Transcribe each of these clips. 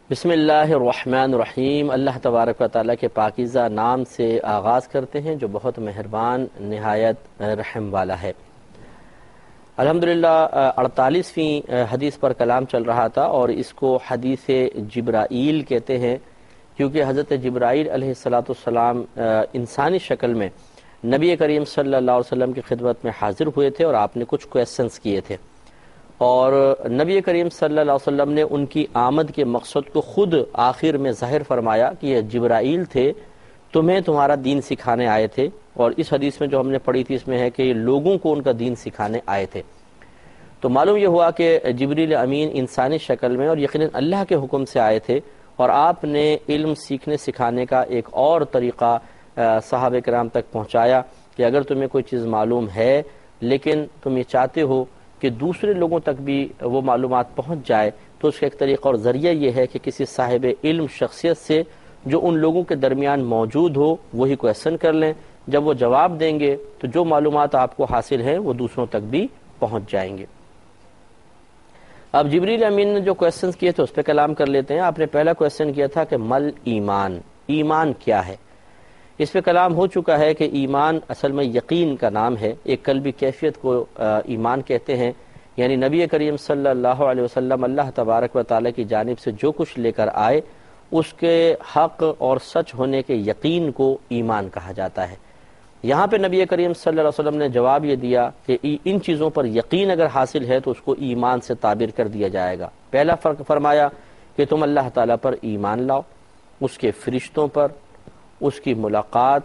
بسم اللہ الرحمن الرحیم۔ اللہ تبارک و تعالیٰ کے پاکیزہ نام سے آغاز کرتے ہیں جو بہت مہربان نہایت رحم والا ہے۔ الحمدللہ 48ویں حدیث پر کلام چل رہا تھا اور اس کو حدیث جبرائیل کہتے ہیں، کیونکہ حضرت جبرائیل علیہ السلام انسانی شکل میں نبی کریم صلی اللہ علیہ وسلم کی خدمت میں حاضر ہوئے تھے اور آپ نے کچھ کویسچنز کیے تھے، اور نبی کریم صلی اللہ علیہ وسلم نے ان کی آمد کے مقصد کو خود آخر میں ظاہر فرمایا کہ یہ جبرائیل تھے، تمہیں تمہارا دین سکھانے آئے تھے۔ اور اس حدیث میں جو ہم نے پڑھی تھی اس میں ہے کہ یہ لوگوں کو ان کا دین سکھانے آئے تھے۔ تو معلوم یہ ہوا کہ جبریل امین انسانی شکل میں اور یقیناً اللہ کے حکم سے آئے تھے، اور آپ نے علم سیکھنے سکھانے کا ایک اور طریقہ صحابہ کرام تک پہنچایا کہ اگر تمہیں کوئی چیز معلوم ہے لیکن تم یہ چاہتے ہو کہ دوسرے لوگوں تک بھی وہ معلومات پہنچ جائے، تو اس کا ایک طریقہ اور ذریعہ یہ ہے کہ کسی صاحب علم شخصیت سے جو ان لوگوں کے درمیان موجود ہو وہی کویسچن کر لیں، جب وہ جواب دیں گے تو جو معلومات آپ کو حاصل ہیں وہ دوسروں تک بھی پہنچ جائیں گے۔ اب جبریل امین نے جو کویسچنز کیے تھے اس پہ کلام کر لیتے ہیں۔ آپ نے پہلا کویسچن کیا تھا کہ مل ایمان، ایمان کیا ہے؟ اس پہ کلام ہو چکا ہے کہ ایمان اصل میں یقین کا نام ہے، ایک قلبی کیفیت کو ایمان کہتے ہیں، یعنی نبی کریم صلی اللہ علیہ وسلم اللہ تبارک و تعالیٰ کی جانب سے جو کچھ لے کر آئے اس کے حق اور سچ ہونے کے یقین کو ایمان کہا جاتا ہے۔ یہاں پہ نبی کریم صلی اللہ علیہ وسلم نے جواب یہ دیا کہ ان چیزوں پر یقین اگر حاصل ہے تو اس کو ایمان سے تعبیر کر دیا جائے گا۔ پہلا فرق فرمایا کہ تم اللہ تعالیٰ پر ایمان لاؤ، اس کے فرشتوں پر، اس کی ملاقات،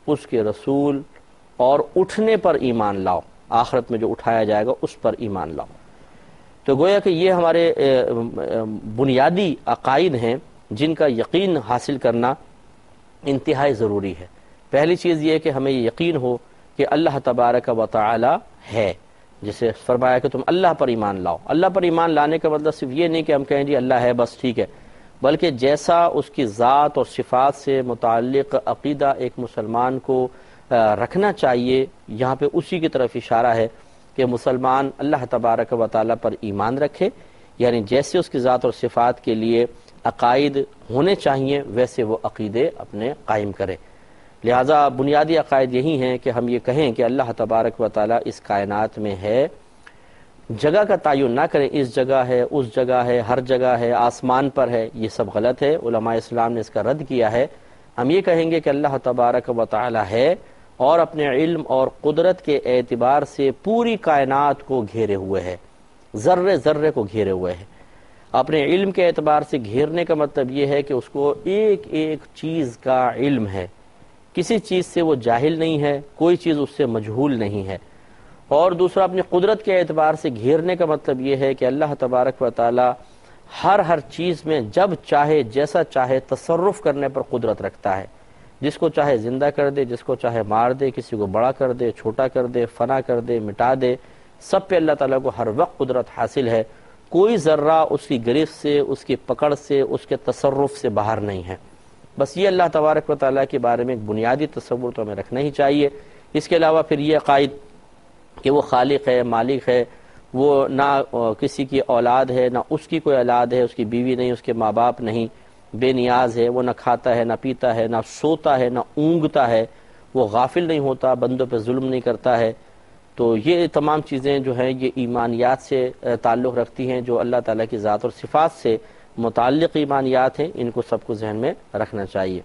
اس کے رسول اور اٹھنے پر ایمان لاؤ، آخرت میں جو اٹھایا جائے گا اس پر ایمان لاؤ۔ تو گویا کہ یہ ہمارے بنیادی عقائد ہیں جن کا یقین حاصل کرنا انتہائی ضروری ہے۔ پہلی چیز یہ ہے کہ ہمیں یہ یقین ہو کہ اللہ تبارک و تعالی ہے، جسے فرمایا کہ تم اللہ پر ایمان لاؤ۔ اللہ پر ایمان لانے کا مطلب صرف یہ نہیں کہ ہم کہیں جی اللہ ہے بس ٹھیک ہے، بلکہ جیسا اس کی ذات اور صفات سے متعلق عقیدہ ایک مسلمان کو رکھنا چاہیے، یہاں پہ اسی کی طرف اشارہ ہے کہ مسلمان اللہ تبارک و تعالیٰ پر ایمان رکھے، یعنی جیسے اس کی ذات اور صفات کے لیے عقائد ہونے چاہیے ویسے وہ عقیدے اپنے قائم کرے۔ لہٰذا بنیادی عقائد یہی ہیں کہ ہم یہ کہیں کہ اللہ تبارک و تعالیٰ اس کائنات میں ہے، جگہ کا تعین نہ کریں اس جگہ ہے اس جگہ ہے ہر جگہ ہے آسمان پر ہے، یہ سب غلط ہے، علماء اسلام نے اس کا رد کیا ہے۔ ہم یہ کہیں گے کہ اللہ تبارک و تعالی ہے اور اپنے علم اور قدرت کے اعتبار سے پوری کائنات کو گھیرے ہوئے ہے، ذرے ذرے کو گھیرے ہوئے ہے۔ اپنے علم کے اعتبار سے گھیرنے کا مطلب یہ ہے کہ اس کو ایک ایک چیز کا علم ہے، کسی چیز سے وہ جاہل نہیں ہے، کوئی چیز اس سے مجہول نہیں ہے۔ اور دوسرا اپنی قدرت کے اعتبار سے گھیرنے کا مطلب یہ ہے کہ اللہ تبارک و تعالی ہر چیز میں جب چاہے جیسا چاہے تصرف کرنے پر قدرت رکھتا ہے، جس کو چاہے زندہ کر دے، جس کو چاہے مار دے، کسی کو بڑا کر دے، چھوٹا کر دے، فنا کر دے، مٹا دے، سب پہ اللہ تعالیٰ کو ہر وقت قدرت حاصل ہے۔ کوئی ذرہ اس کی گرفت سے، اس کی پکڑ سے، اس کے تصرف سے باہر نہیں ہے۔ بس یہ اللہ تبارک و تعالیٰ کے بارے میں ایک بنیادی تصور تو ہمیں رکھنا ہی چاہیے۔ اس کے علاوہ پھر یہ عقائد کہ وہ خالق ہے، مالک ہے، وہ نہ کسی کی اولاد ہے، نہ اس کی کوئی اولاد ہے، اس کی بیوی نہیں، اس کے ماں باپ نہیں، بے نیاز ہے، وہ نہ کھاتا ہے، نہ پیتا ہے، نہ سوتا ہے، نہ اونگتا ہے، وہ غافل نہیں ہوتا، بندوں پہ ظلم نہیں کرتا ہے۔ تو یہ تمام چیزیں جو ہیں یہ ایمانیات سے تعلق رکھتی ہیں، جو اللہ تعالیٰ کی ذات اور صفات سے متعلق ایمانیات ہیں، ان کو سب کو ذہن میں رکھنا چاہیے۔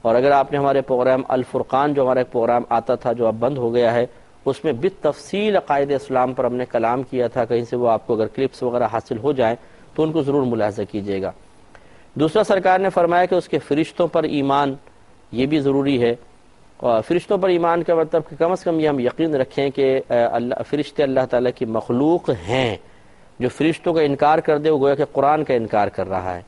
اور اگر آپ نے ہمارے پروگرام الفرقان جو ہمارا ایک پروگرام آتا تھا جو اب بند ہو گیا ہے، اس میں بالتفصیل عقائد اسلام پر ہم نے کلام کیا تھا، کہیں سے وہ آپ کو اگر کلپس وغیرہ حاصل ہو جائیں تو ان کو ضرور ملاحظہ کیجیے گا۔ دوسرا سرکار نے فرمایا کہ اس کے فرشتوں پر ایمان یہ بھی ضروری ہے، اور فرشتوں پر ایمان کا مطلب کہ کم از کم یہ ہم یقین رکھیں کہ فرشتے اللہ تعالیٰ کی مخلوق ہیں۔ جو فرشتوں کا انکار کر دے وہ گویا کہ قرآن کا انکار کر رہا ہے،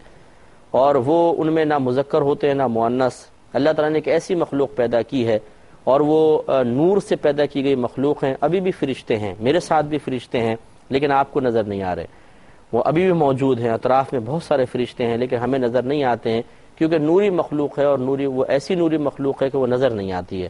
اور وہ ان میں نہ مذکر ہوتے ہیں نہ مؤنث۔ اللہ تعالیٰ نے ایک ایسی مخلوق پیدا کی ہے اور وہ نور سے پیدا کی گئی مخلوق ہیں۔ ابھی بھی فرشتے ہیں، میرے ساتھ بھی فرشتے ہیں، لیکن آپ کو نظر نہیں آ رہے، وہ ابھی بھی موجود ہیں، اطراف میں بہت سارے فرشتے ہیں لیکن ہمیں نظر نہیں آتے ہیں، کیونکہ نوری مخلوق ہے، اور نوری وہ ایسی نوری مخلوق ہے کہ وہ نظر نہیں آتی ہے۔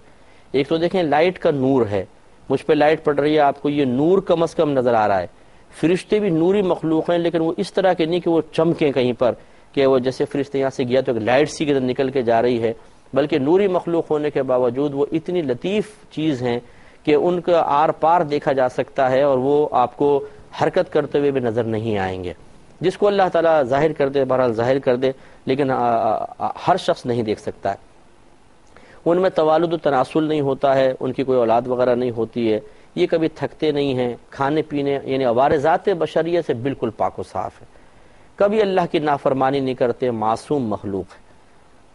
ایک تو دیکھیں لائٹ کا نور ہے، مجھ پہ لائٹ پڑ رہی ہے، آپ کو یہ نور کم از کم نظر آ رہا ہے، فرشتے بھی نوری مخلوق ہیں، لیکن وہ اس طرح کے نہیں کہ وہ چمکیں کہیں پر کہ وہ جیسے فرشتے یہاں سے گیا تو ایک لائٹ سی کے اندر نکل کے جا رہی ہے، بلکہ نوری مخلوق ہونے کے باوجود وہ اتنی لطیف چیز ہیں کہ ان کا آر پار دیکھا جا سکتا ہے، اور وہ آپ کو حرکت کرتے ہوئے بھی نظر نہیں آئیں گے۔ جس کو اللہ تعالیٰ ظاہر کر دے، بہرحال ظاہر کر دے، لیکن ہر شخص نہیں دیکھ سکتا ہے۔ ان میں توالد و تناسل نہیں ہوتا ہے، ان کی کوئی اولاد وغیرہ نہیں ہوتی ہے، یہ کبھی تھکتے نہیں ہیں، کھانے پینے یعنی عوارضات بشریہ سے بالکل پاک و صاف ہے، کبھی اللہ کی نافرمانی نہیں کرتے، معصوم مخلوق ہے۔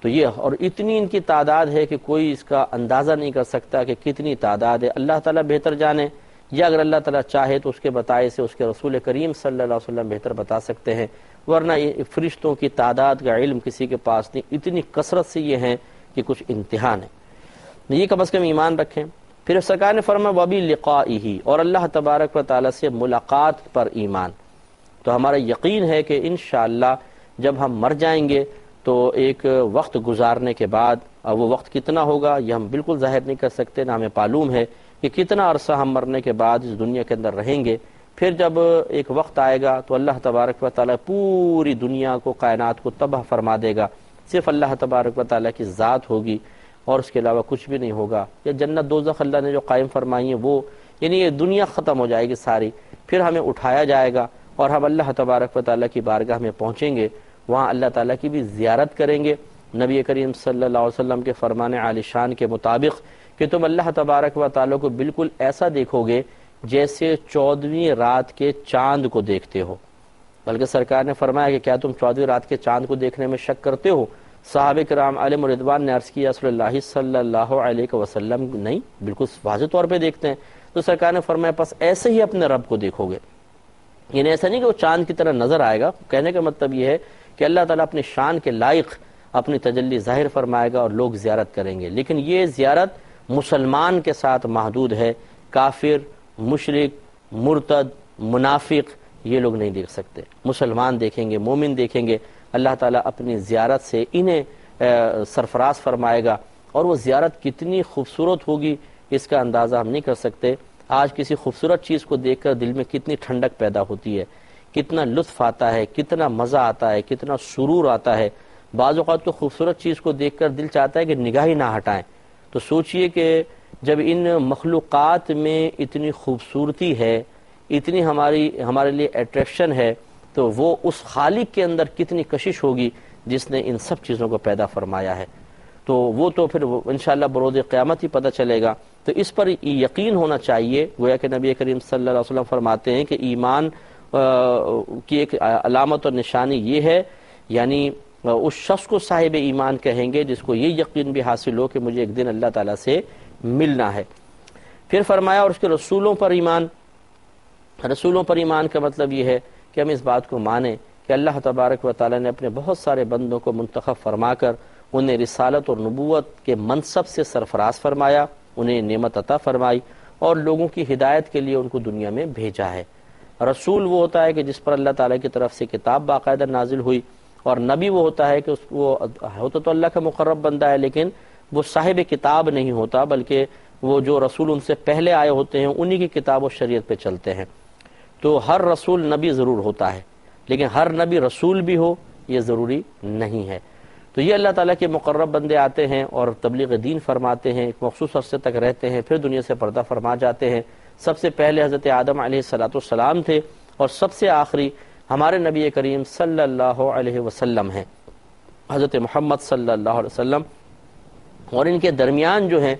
تو یہ اور اتنی ان کی تعداد ہے کہ کوئی اس کا اندازہ نہیں کر سکتا کہ کتنی تعداد ہے، اللہ تعالیٰ بہتر جانے، یا اگر اللہ تعالیٰ چاہے تو اس کے بتائے سے اس کے رسول کریم صلی اللہ علیہ وسلم بہتر بتا سکتے ہیں، ورنہ یہ فرشتوں کی تعداد کا علم کسی کے پاس نہیں، اتنی کثرت سے یہ ہیں کہ کچھ امتحان ہے، یہ کم از کم ایمان رکھیں۔ پھر سرکار نے فرمایا وَبِلِقَائِهِ، اور اللہ تبارک و تعالیٰ سے ملاقات پر ایمان۔ تو ہمارا یقین ہے کہ انشاءاللہ جب ہم مر جائیں گے تو ایک وقت گزارنے کے بعد، وہ وقت کتنا ہوگا یہ ہم بالکل ظاہر نہیں کر سکتے، نہ ہمیں معلوم ہے کہ کتنا عرصہ ہم مرنے کے بعد اس دنیا کے اندر رہیں گے۔ پھر جب ایک وقت آئے گا تو اللہ تبارک و تعالیٰ پوری دنیا کو، کائنات کو تباہ فرما دے گا، صرف اللہ تبارک و تعالیٰ کی ذات ہوگی اور اس کے علاوہ کچھ بھی نہیں ہوگا۔ یا جنت دوزخ اللہ نے جو قائم فرمائی ہیں وہ، یعنی یہ دنیا ختم ہو جائے گی ساری، پھر ہمیں اٹھایا جائے گا اور ہم اللہ تبارک و تعالیٰ کی بارگاہ میں پہنچیں گے، وہاں اللہ تعالیٰ کی بھی زیارت کریں گے۔ نبی کریم صلی اللہ علیہ وسلم کے فرمان عالی شان کے مطابق کہ تم اللہ تبارک و تعالیٰ کو بالکل ایسا دیکھو گے جیسے 14ویں رات کے چاند کو دیکھتے ہو، بلکہ سرکار نے فرمایا کہ کیا تم 14ویں رات کے چاند کو دیکھنے میں شک کرتے ہو؟ صحابہ کرام علیہم رضوان نے عرض کیا رسول اللہ صلی اللہ علیہ وسلم نہیں، بالکل واضح طور پہ دیکھتے ہیں۔ تو سرکار نے فرمایا پس ایسے ہی اپنے رب کو دیکھو گے، یعنی ایسا نہیں کہ وہ چاند کی طرح نظر آئے گا، کہنے کا مطلب یہ ہے کہ اللہ تعالیٰ اپنی شان کے لائق اپنی تجلی ظاہر فرمائے گا اور لوگ زیارت کریں گے، لیکن یہ زیارت مسلمان کے ساتھ محدود ہے، کافر، مشرک، مرتد، منافق یہ لوگ نہیں دیکھ سکتے، مسلمان دیکھیں گے، مومن دیکھیں گے، اللہ تعالیٰ اپنی زیارت سے انہیں سرفراز فرمائے گا، اور وہ زیارت کتنی خوبصورت ہوگی اس کا اندازہ ہم نہیں کر سکتے۔ آج کسی خوبصورت چیز کو دیکھ کر دل میں کتنی ٹھنڈک پیدا ہوتی ہے، کتنا لطف آتا ہے، کتنا مزہ آتا ہے، کتنا سرور آتا ہے۔ بعض اوقات تو خوبصورت چیز کو دیکھ کر دل چاہتا ہے کہ نگاہ ہی نہ ہٹائیں۔ تو سوچئے کہ جب ان مخلوقات میں اتنی خوبصورتی ہے، اتنی ہمارے لیے اٹریکشن ہے، تو وہ اس خالق کے اندر کتنی کشش ہوگی جس نے ان سب چیزوں کو پیدا فرمایا ہے۔ تو وہ تو پھر انشاءاللہ بروز قیامت ہی پتہ چلے گا۔ تو اس پر یقین ہونا چاہیے، گویا کہ نبی کریم صلی اللہ علیہ وسلم فرماتے ہیں کہ ایمان کی ایک علامت اور نشانی یہ ہے، یعنی اس شخص کو صاحب ایمان کہیں گے جس کو یہ یقین بھی حاصل ہو کہ مجھے ایک دن اللہ تعالیٰ سے ملنا ہے۔ پھر فرمایا اور اس کے رسولوں پر ایمان۔ رسولوں پر ایمان کا مطلب یہ ہے کہ ہم اس بات کو مانیں کہ اللہ تبارک و تعالیٰ نے اپنے بہت سارے بندوں کو منتخب فرما کر انہیں رسالت اور نبوت کے منصب سے سرفراز فرمایا، انہیں نعمت عطا فرمائی اور لوگوں کی ہدایت کے لیے ان کو دنیا میں بھیجا ہے۔ رسول وہ ہوتا ہے کہ جس پر اللہ تعالیٰ کی طرف سے کتاب باقاعدہ نازل ہوئی، اور نبی وہ ہوتا ہے کہ وہ ہوتا تو اللہ کا مقرب بندہ ہے، لیکن وہ صاحب کتاب نہیں ہوتا، بلکہ وہ جو رسول ان سے پہلے آئے ہوتے ہیں انہی کی کتاب و شریعت پہ چلتے ہیں۔ تو ہر رسول نبی ضرور ہوتا ہے، لیکن ہر نبی رسول بھی ہو یہ ضروری نہیں ہے۔ تو یہ اللہ تعالیٰ کے مقرب بندے آتے ہیں اور تبلیغ دین فرماتے ہیں، ایک مخصوص عرصے تک رہتے ہیں، پھر دنیا سے پردہ فرما جاتے ہیں۔ سب سے پہلے حضرت آدم علیہ السلام تھے، اور سب سے آخری ہمارے نبی کریم صلی اللہ علیہ وسلم ہیں، حضرت محمد صلی اللہ علیہ وسلم۔ اور ان کے درمیان جو ہیں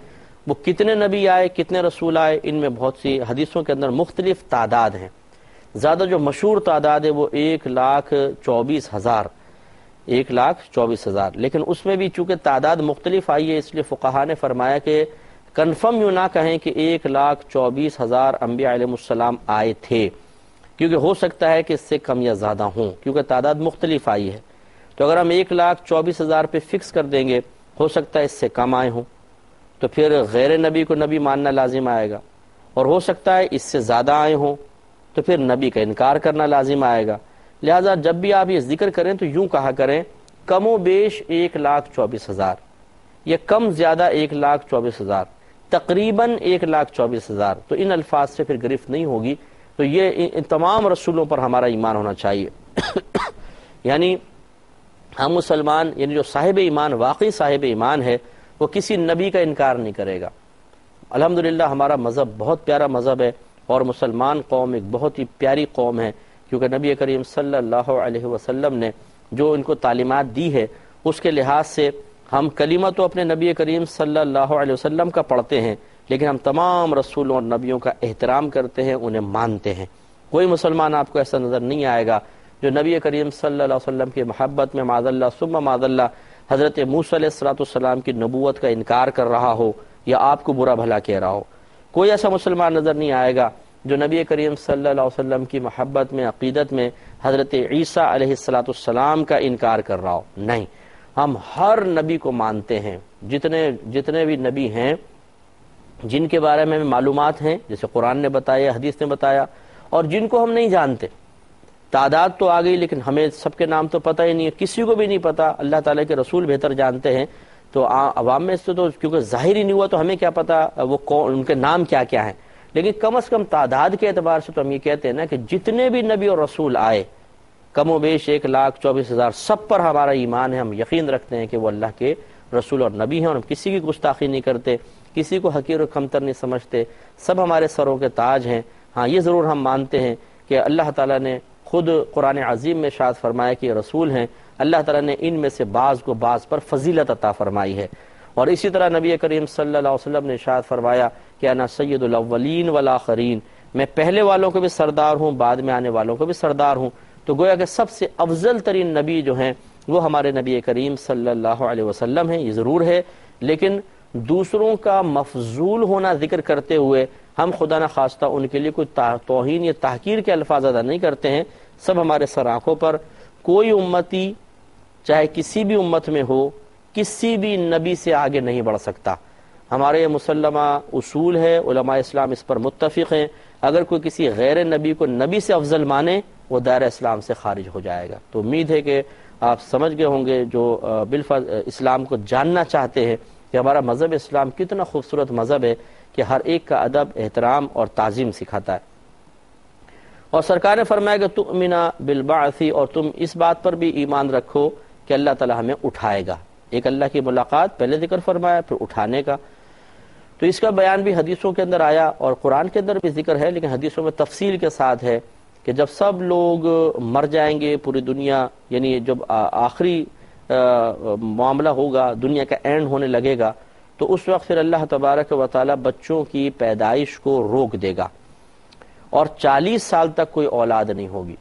وہ کتنے نبی آئے، کتنے رسول آئے، ان میں بہت سی حدیثوں کے اندر مختلف تعداد ہیں۔ زیادہ جو مشہور تعداد ہے وہ 1,24,000، 1,24,000، لیکن اس میں بھی چونکہ تعداد مختلف آئی ہے اس لیے فقہا نے فرمایا کہ کنفرم یوں نہ کہیں کہ 1,24,000 انبیاء علیہ السلام آئے تھے، کیونکہ ہو سکتا ہے کہ اس سے کم یا زیادہ ہوں، کیونکہ تعداد مختلف آئی ہے۔ تو اگر ہم 1,24,000 پہ فکس کر دیں گے، ہو سکتا ہے اس سے کم آئے ہوں، تو پھر غیر نبی کو نبی ماننا لازم آئے گا، اور ہو سکتا ہے اس سے زیادہ آئے ہوں تو پھر نبی کا انکار کرنا لازم آئے گا۔ لہٰذا جب بھی آپ یہ ذکر کریں تو یوں کہا کریں کم و بیش 1,24,000، یا کم زیادہ 1,24,000، تقریباً 1,24,000، تو ان الفاظ سے پھر گرفت نہیں ہوگی، تو یہ ان تمام رسولوں پر ہمارا ایمان ہونا چاہیے یعنی ہم مسلمان، یعنی جو صاحب ایمان، واقعی صاحب ایمان ہے، وہ کسی نبی کا انکار نہیں کرے گا۔ الحمدللہ ہمارا مذہب بہت پیارا مذہب ہے، اور مسلمان قوم ایک بہت ہی پیاری قوم ہے، کیونکہ نبی کریم صلی اللہ علیہ وسلم نے جو ان کو تعلیمات دی ہے اس کے لحاظ سے ہم کلمہ تو اپنے نبی کریم صلی اللہ علیہ وسلم کا پڑھتے ہیں، لیکن ہم تمام رسولوں اور نبیوں کا احترام کرتے ہیں، انہیں مانتے ہیں۔ کوئی مسلمان آپ کو ایسا نظر نہیں آئے گا جو نبی کریم صلی اللہ علیہ وسلم کی محبت میں معاذ اللہ ثم معاذ اللہ حضرت موسیٰ علیہ السلام کی نبوت کا انکار کر رہا ہو یا آپ کو برا بھلا کہہ رہا ہو۔ کوئی ایسا مسلمان نظر نہیں آئے گا جو نبی کریم صلی اللہ علیہ وسلم کی محبت میں، عقیدت میں حضرت عیسیٰ علیہ السلام کا انکار کر رہا ہو۔ نہیں، ہم ہر نبی کو مانتے ہیں، جتنے بھی نبی ہیں جن کے بارے میں معلومات ہیں، جیسے قرآن نے بتایا، حدیث نے بتایا، اور جن کو ہم نہیں جانتے۔ تعداد تو آ گئی لیکن ہمیں سب کے نام تو پتہ ہی نہیں ہے، کسی کو بھی نہیں پتہ، اللہ تعالیٰ کے رسول بہتر جانتے ہیں۔ تو عوام میں سے تو کیونکہ ظاہر ہی نہیں ہوا تو ہمیں کیا پتہ وہ کون، ان کے نام کیا کیا ہیں، لیکن کم از کم تعداد کے اعتبار سے تو ہم یہ کہتے ہیں نا کہ جتنے بھی نبی اور رسول آئے کم و بیش 1,24,000 سب پر ہمارا ایمان ہے، ہم یقین رکھتے ہیں کہ وہ اللہ کے رسول اور نبی ہیں، اور ہم کسی کی گستاخی نہیں کرتے، کسی کو حقیر و کمتر نہیں سمجھتے، سب ہمارے سروں کے تاج ہیں۔ ہاں یہ ضرور ہم مانتے ہیں کہ اللہ تعالیٰ نے خود قرآن عظیم میں ارشاد فرمایا کہ یہ رسول ہیں، اللہ تعالیٰ نے ان میں سے بعض کو بعض پر فضیلت عطا فرمائی ہے۔ اور اسی طرح نبی کریم صلی اللہ علیہ وسلم نے ارشاد فرمایا کہ انا سید الاولین والآخرین، میں پہلے والوں کو بھی سردار ہوں، بعد میں آنے والوں کو بھی سردار ہوں۔ تو گویا کہ سب سے افضل ترین نبی جو ہیں وہ ہمارے نبی کریم صلی اللہ علیہ وسلم ہیں، یہ ضرور ہے، لیکن دوسروں کا مفضول ہونا ذکر کرتے ہوئے ہم خدا نخواستہ ان کے لیے کوئی توہین یا تحقیر کے الفاظ ادا نہیں کرتے ہیں۔ سب ہمارے سر آنکھوں پر، کوئی امتی چاہے کسی بھی امت میں ہو کسی بھی نبی سے آگے نہیں بڑھ سکتا۔ ہمارے یہ مسلمہ اصول ہے، علماء اسلام اس پر متفق ہیں، اگر کوئی کسی غیر نبی کو نبی سے افضل مانے وہ دائرہ اسلام سے خارج ہو جائے گا۔ تو امید ہے کہ آپ سمجھ گئے ہوں گے جو اسلام کو جاننا چاہتے ہیں کہ ہمارا مذہب اسلام کتنا خوبصورت مذہب ہے کہ ہر ایک کا ادب، احترام اور تعظیم سکھاتا ہے۔ اور سرکار نے فرمایا کہ تؤمن بالبعث، اور تم اس بات پر بھی ایمان رکھو کہ اللہ تعالی ہمیں اٹھائے گا۔ ایک اللہ کی ملاقات پہلے ذکر فرمایا، پھر اٹھانے کا، تو اس کا بیان بھی حدیثوں کے اندر آیا اور قرآن کے اندر بھی ذکر ہے، لیکن حدیثوں میں تفصیل کے ساتھ ہے کہ جب سب لوگ مر جائیں گے، پوری دنیا، یعنی جب آخری معاملہ ہوگا، دنیا کا اینڈ ہونے لگے گا، تو اس وقت پھر اللہ تبارک و تعالی بچوں کی پیدائش کو روک دے گا اور 40 سال تک کوئی اولاد نہیں ہوگی۔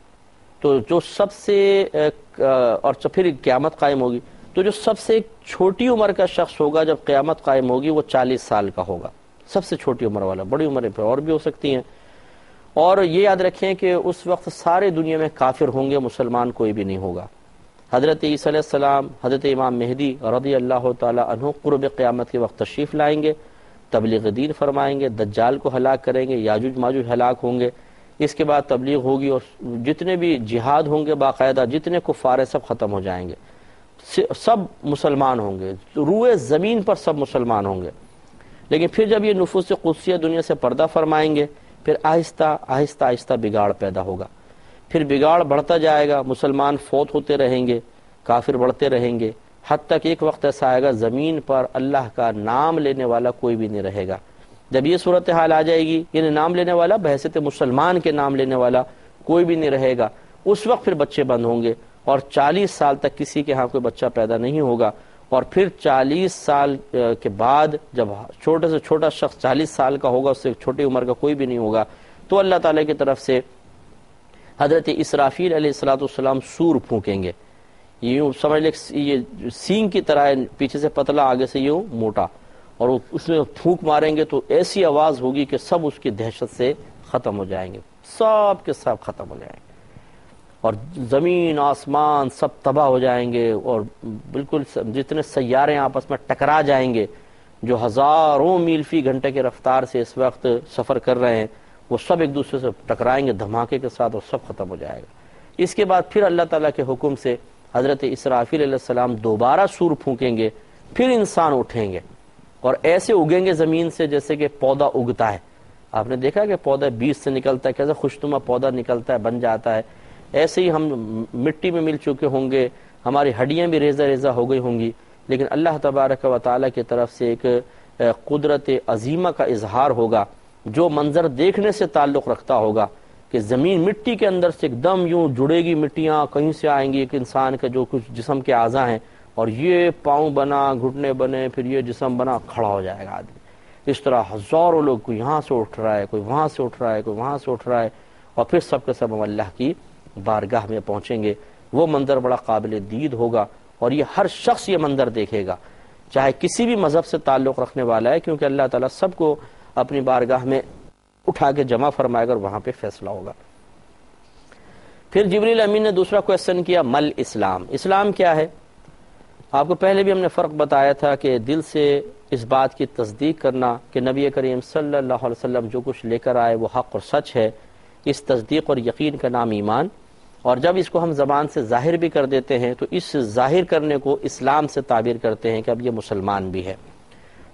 تو جو سب سے اور پھر قیامت قائم ہوگی، تو جو سب سے چھوٹی عمر کا شخص ہوگا جب قیامت قائم ہوگی وہ 40 سال کا ہوگا، سب سے چھوٹی عمر والا، بڑی عمریں پہ اور بھی ہو سکتی ہیں۔ اور یہ یاد رکھیں کہ اس وقت سارے دنیا میں کافر ہوں گے، مسلمان کوئی بھی نہیں ہوگا۔ حضرت عیسیٰ علیہ السلام، حضرت امام مہدی رضی اللہ تعالی عنہ قرب قیامت کے وقت تشریف لائیں گے، تبلیغ دین فرمائیں گے، دجال کو ہلاک کریں گے، یاجوج ماجوج ہلاک ہوں گے، اس کے بعد تبلیغ ہوگی اور جتنے بھی جہاد ہوں گے باقاعدہ، جتنے کفار ہیں سب ختم ہو جائیں گے، سب مسلمان ہوں گے، روئے زمین پر سب مسلمان ہوں گے۔ لیکن پھر جب یہ نفوس قدسیہ دنیا سے پردہ فرمائیں گے، پھر آہستہ آہستہ آہستہ بگاڑ پیدا ہوگا، پھر بگاڑ بڑھتا جائے گا، مسلمان فوت ہوتے رہیں گے، کافر بڑھتے رہیں گے، حد تک ایک وقت ایسا آئے گا زمین پر اللہ کا نام لینے والا کوئی بھی نہیں رہے گا۔ جب یہ صورتحال آ جائے گی، یعنی نام لینے والا بحیثیت مسلمان کے نام لینے والا کوئی بھی نہیں رہے گا، اس وقت پھر بچے بند ہوں گے اور 40 سال تک کسی کے ہاں کوئی بچہ پیدا نہیں ہوگا۔ اور پھر 40 سال کے بعد جب چھوٹے سے چھوٹا شخص 40 سال کا ہوگا، اس سے چھوٹی عمر کا کوئی بھی نہیں ہوگا، تو اللہ تعالیٰ کی طرف سے حضرت اسرافیل علیہ السلام سور پھونکیں گے، یوں سمجھ لیں یہ سینگ کی طرح ہے، پیچھے سے پتلا آگے سے یوں موٹا، اور اس میں پھونک ماریں گے تو ایسی آواز ہوگی کہ سب اس کی دہشت سے ختم ہو جائیں گے، سب کے سب ختم ہو جائیں گے، اور زمین آسمان سب تباہ ہو جائیں گے، اور بالکل جتنے سیارے آپس میں ٹکرا جائیں گے، جو ہزاروں میل فی گھنٹے کے رفتار سے اس وقت سفر کر رہے ہیں، وہ سب ایک دوسرے سے ٹکرائیں گے دھماکے کے ساتھ اور سب ختم ہو جائے گا۔ اس کے بعد پھر اللہ تعالیٰ کے حکم سے حضرت اسرافیل علیہ السلام دوبارہ سور پھونکیں گے، پھر انسان اٹھیں گے اور ایسے اگیں گے زمین سے جیسے کہ پودا اگتا ہے، آپ نے دیکھا کہ پودا بیج سے نکلتا ہے، کیسا خوشنما پودا نکلتا ہے، بن جاتا ہے، ایسے ہی ہم مٹی میں مل چکے ہوں گے، ہماری ہڈیاں بھی ریزہ ریزہ ہو گئی ہوں گی، لیکن اللہ تبارک و تعالیٰ کی طرف سے ایک قدرت عظیمہ کا اظہار ہوگا، جو منظر دیکھنے سے تعلق رکھتا ہوگا کہ زمین مٹی کے اندر سے ایک دم یوں جڑے گی، مٹیاں کہیں سے آئیں گی، ایک انسان کا جو کچھ جسم کے اعضاء ہیں، اور یہ پاؤں بنا، گھٹنے بنے، پھر یہ جسم بنا، کھڑا ہو جائے گا آدمی۔ اس طرح ہزاروں لوگ، کوئی یہاں سے اٹھ رہا ہے، کوئی وہاں سے اٹھ رہا ہے، کوئی وہاں سے اٹھ رہا ہے، اور پھر سب کے سب ہم اللہ کی بارگاہ میں پہنچیں گے۔ وہ منظر بڑا قابل دید ہوگا، اور یہ ہر شخص یہ منظر دیکھے گا، چاہے کسی بھی مذہب سے تعلق رکھنے والا ہے، کیونکہ اللہ تعالیٰ سب کو اپنی بارگاہ میں اٹھا کے جمع فرمائے گا اور وہاں پہ فیصلہ ہوگا۔ پھر جبریل امین نے دوسرا کویسچن کیا، مل اسلام، اسلام کیا ہے؟ آپ کو پہلے بھی ہم نے فرق بتایا تھا کہ دل سے اس بات کی تصدیق کرنا کہ نبی کریم صلی اللہ علیہ وسلم جو کچھ لے کر آئے وہ حق اور سچ ہے، اس تصدیق اور یقین کا نام ایمان، اور جب اس کو ہم زبان سے ظاہر بھی کر دیتے ہیں تو اس ظاہر کرنے کو اسلام سے تعبیر کرتے ہیں کہ اب یہ مسلمان بھی ہے۔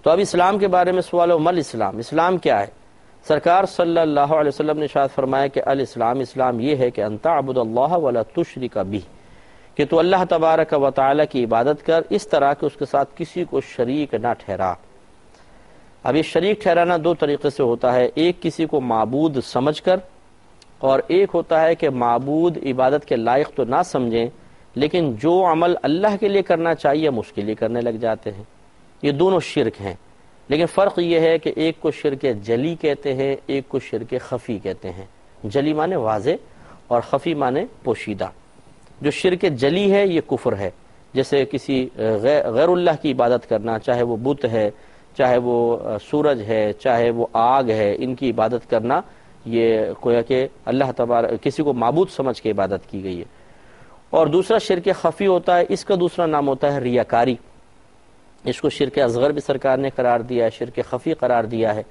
تو اب اسلام کے بارے میں سوال ہو، مل اسلام، اسلام کیا ہے؟ سرکار صلی اللہ علیہ وسلم نے ارشاد فرمایا کہ الاسلام، اسلام یہ ہے کہ ان تعبد اللہ ولا تشرک بہ، کہ تو اللہ تبارک و تعالی کی عبادت کر اس طرح کہ اس کے ساتھ کسی کو شریک نہ ٹھہرا۔ اب یہ شریک ٹھہرانا دو طریقے سے ہوتا ہے، ایک کسی کو معبود سمجھ کر، اور ایک ہوتا ہے کہ معبود عبادت کے لائق تو نہ سمجھیں، لیکن جو عمل اللہ کے لیے کرنا چاہیے ہم اس کے لیے کرنے لگ جاتے ہیں۔ یہ دونوں شرک ہیں، لیکن فرق یہ ہے کہ ایک کو شرک جلی کہتے ہیں، ایک کو شرک خفی کہتے ہیں۔ جلی مانے واضح اور خفی مانے پوشیدہ۔ جو شرک جلی ہے یہ کفر ہے، جیسے کسی غیر اللہ کی عبادت کرنا، چاہے وہ بت ہے، چاہے وہ سورج ہے، چاہے وہ آگ ہے، ان کی عبادت کرنا یہ گویا کہ اللہ تبارک کسی کو معبود سمجھ کے عبادت کی گئی ہے۔ اور دوسرا شرک خفی ہوتا ہے، اس کا دوسرا نام ہوتا ہے ریاکاری۔ اس کو شرک اصغر بھی سرکار نے قرار دیا ہے، شرک خفی قرار دیا ہے،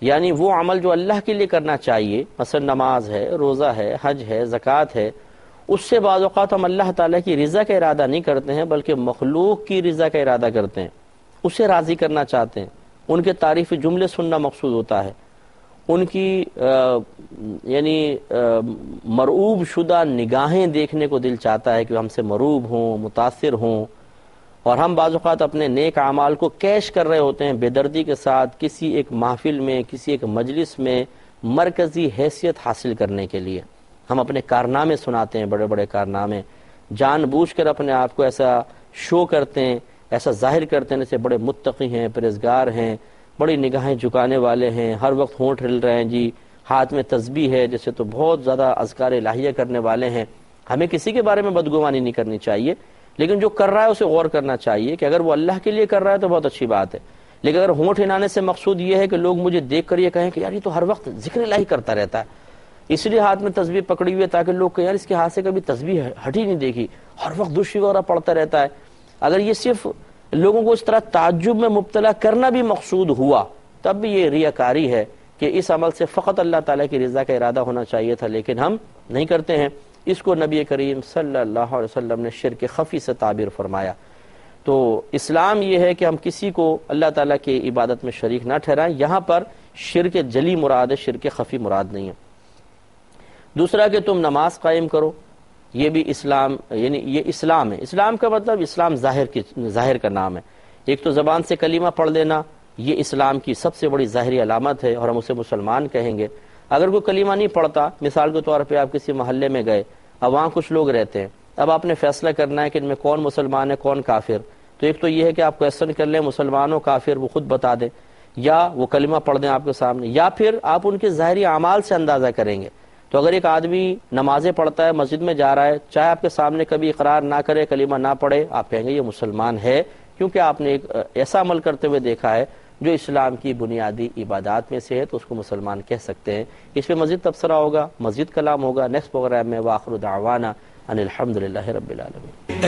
یعنی وہ عمل جو اللہ کے لیے کرنا چاہیے، مثلا نماز ہے، روزہ ہے، حج ہے، زکوٰۃ ہے، اس سے بعض اوقات ہم اللہ تعالیٰ کی رضا کا ارادہ نہیں کرتے ہیں بلکہ مخلوق کی رضا کا ارادہ کرتے ہیں، اسے راضی کرنا چاہتے ہیں، ان کے تعریفی جملے سننا مقصود ہوتا ہے، ان کی یعنی مرعوب شدہ نگاہیں دیکھنے کو دل چاہتا ہے کہ ہم سے مرعوب ہوں، متاثر ہوں، اور ہم بعض اوقات اپنے نیک اعمال کو کیش کر رہے ہوتے ہیں بے دردی کے ساتھ کسی ایک محفل میں، کسی ایک مجلس میں مرکزی حیثیت حاصل کرنے کے لیے۔ ہم اپنے کارنامے سناتے ہیں، بڑے بڑے کارنامے، جان بوجھ کر اپنے آپ کو ایسا شو کرتے ہیں، ایسا ظاہر کرتے ہیں جیسے بڑے متقی ہیں، پرہیزگار ہیں، بڑی نگاہیں جھکانے والے ہیں، ہر وقت ہونٹ ہل رہے ہیں جی، ہاتھ میں تسبیح ہے، جیسے تو بہت زیادہ اذکار الہیہ کرنے والے ہیں۔ ہمیں کسی کے بارے میں بدگمانی نہیں کرنی چاہیے، لیکن جو کر رہا ہے اسے غور کرنا چاہیے کہ اگر وہ اللہ کے لیے کر رہا ہے تو بہت اچھی بات ہے، لیکن اگر ہونٹ ہلانے سے مقصود یہ ہے کہ لوگ مجھے دیکھ کر یہ کہیں کہ یار یہ تو ہر وقت ذکر الہی کرتا رہتا ہے، اس لیے ہاتھ میں تسبیح پکڑی ہوئی ہے تاکہ لوگ کہ یار اس کے ہاتھ سے کبھی تسبیح ہٹی نہیں دیکھی، ہر وقت درود وغیرہ پڑھتا رہتا ہے، اگر یہ صرف لوگوں کو اس طرح تعجب میں مبتلا کرنا بھی مقصود ہوا تب بھی یہ ریاکاری ہے کہ اس عمل سے فقط اللہ تعالیٰ کی رضا کا ارادہ ہونا چاہیے تھا، لیکن ہم نہیں کرتے ہیں۔ اس کو نبی کریم صلی اللہ علیہ وسلم نے شرک خفی سے تعبیر فرمایا۔ تو اسلام یہ ہے کہ ہم کسی کو اللہ تعالیٰ کی عبادت میں شریک نہ ٹھہرائیں، یہاں پر شرک جلی مراد ہے، شرک خفی مراد نہیں ہے۔ دوسرا کہ تم نماز قائم کرو، یہ بھی اسلام، یعنی یہ اسلام ہے۔ اسلام کا مطلب اسلام ظاہر کا نام ہے۔ ایک تو زبان سے کلمہ پڑھ لینا، یہ اسلام کی سب سے بڑی ظاہری علامت ہے اور ہم اسے مسلمان کہیں گے۔ اگر کوئی کلمہ نہیں پڑھتا، مثال کے طور پہ آپ کسی محلے میں گئے، اب وہاں کچھ لوگ رہتے ہیں، اب آپ نے فیصلہ کرنا ہے کہ ان میں کون مسلمان ہے کون کافر، تو ایک تو یہ ہے کہ آپ کویسچن کر لیں مسلمان و کافر، وہ خود بتا دیں، یا وہ کلمہ پڑھ دیں آپ کے سامنے، یا پھر آپ ان کے ظاہری اعمال سے اندازہ کریں گے۔ تو اگر ایک آدمی نمازیں پڑھتا ہے، مسجد میں جا رہا ہے، چاہے آپ کے سامنے کبھی اقرار نہ کرے، کلمہ نہ پڑھے، آپ کہیں گے یہ مسلمان ہے، کیونکہ آپ نے ایک ایسا عمل کرتے ہوئے دیکھا ہے جو اسلام کی بنیادی عبادات میں سے ہے، تو اس کو مسلمان کہہ سکتے ہیں۔ اس پہ مزید تبصرہ ہوگا، مزید کلام ہوگا نیکسٹ پروگرام میں۔ وآخر دعوانا ان الحمدللہ رب العالمین۔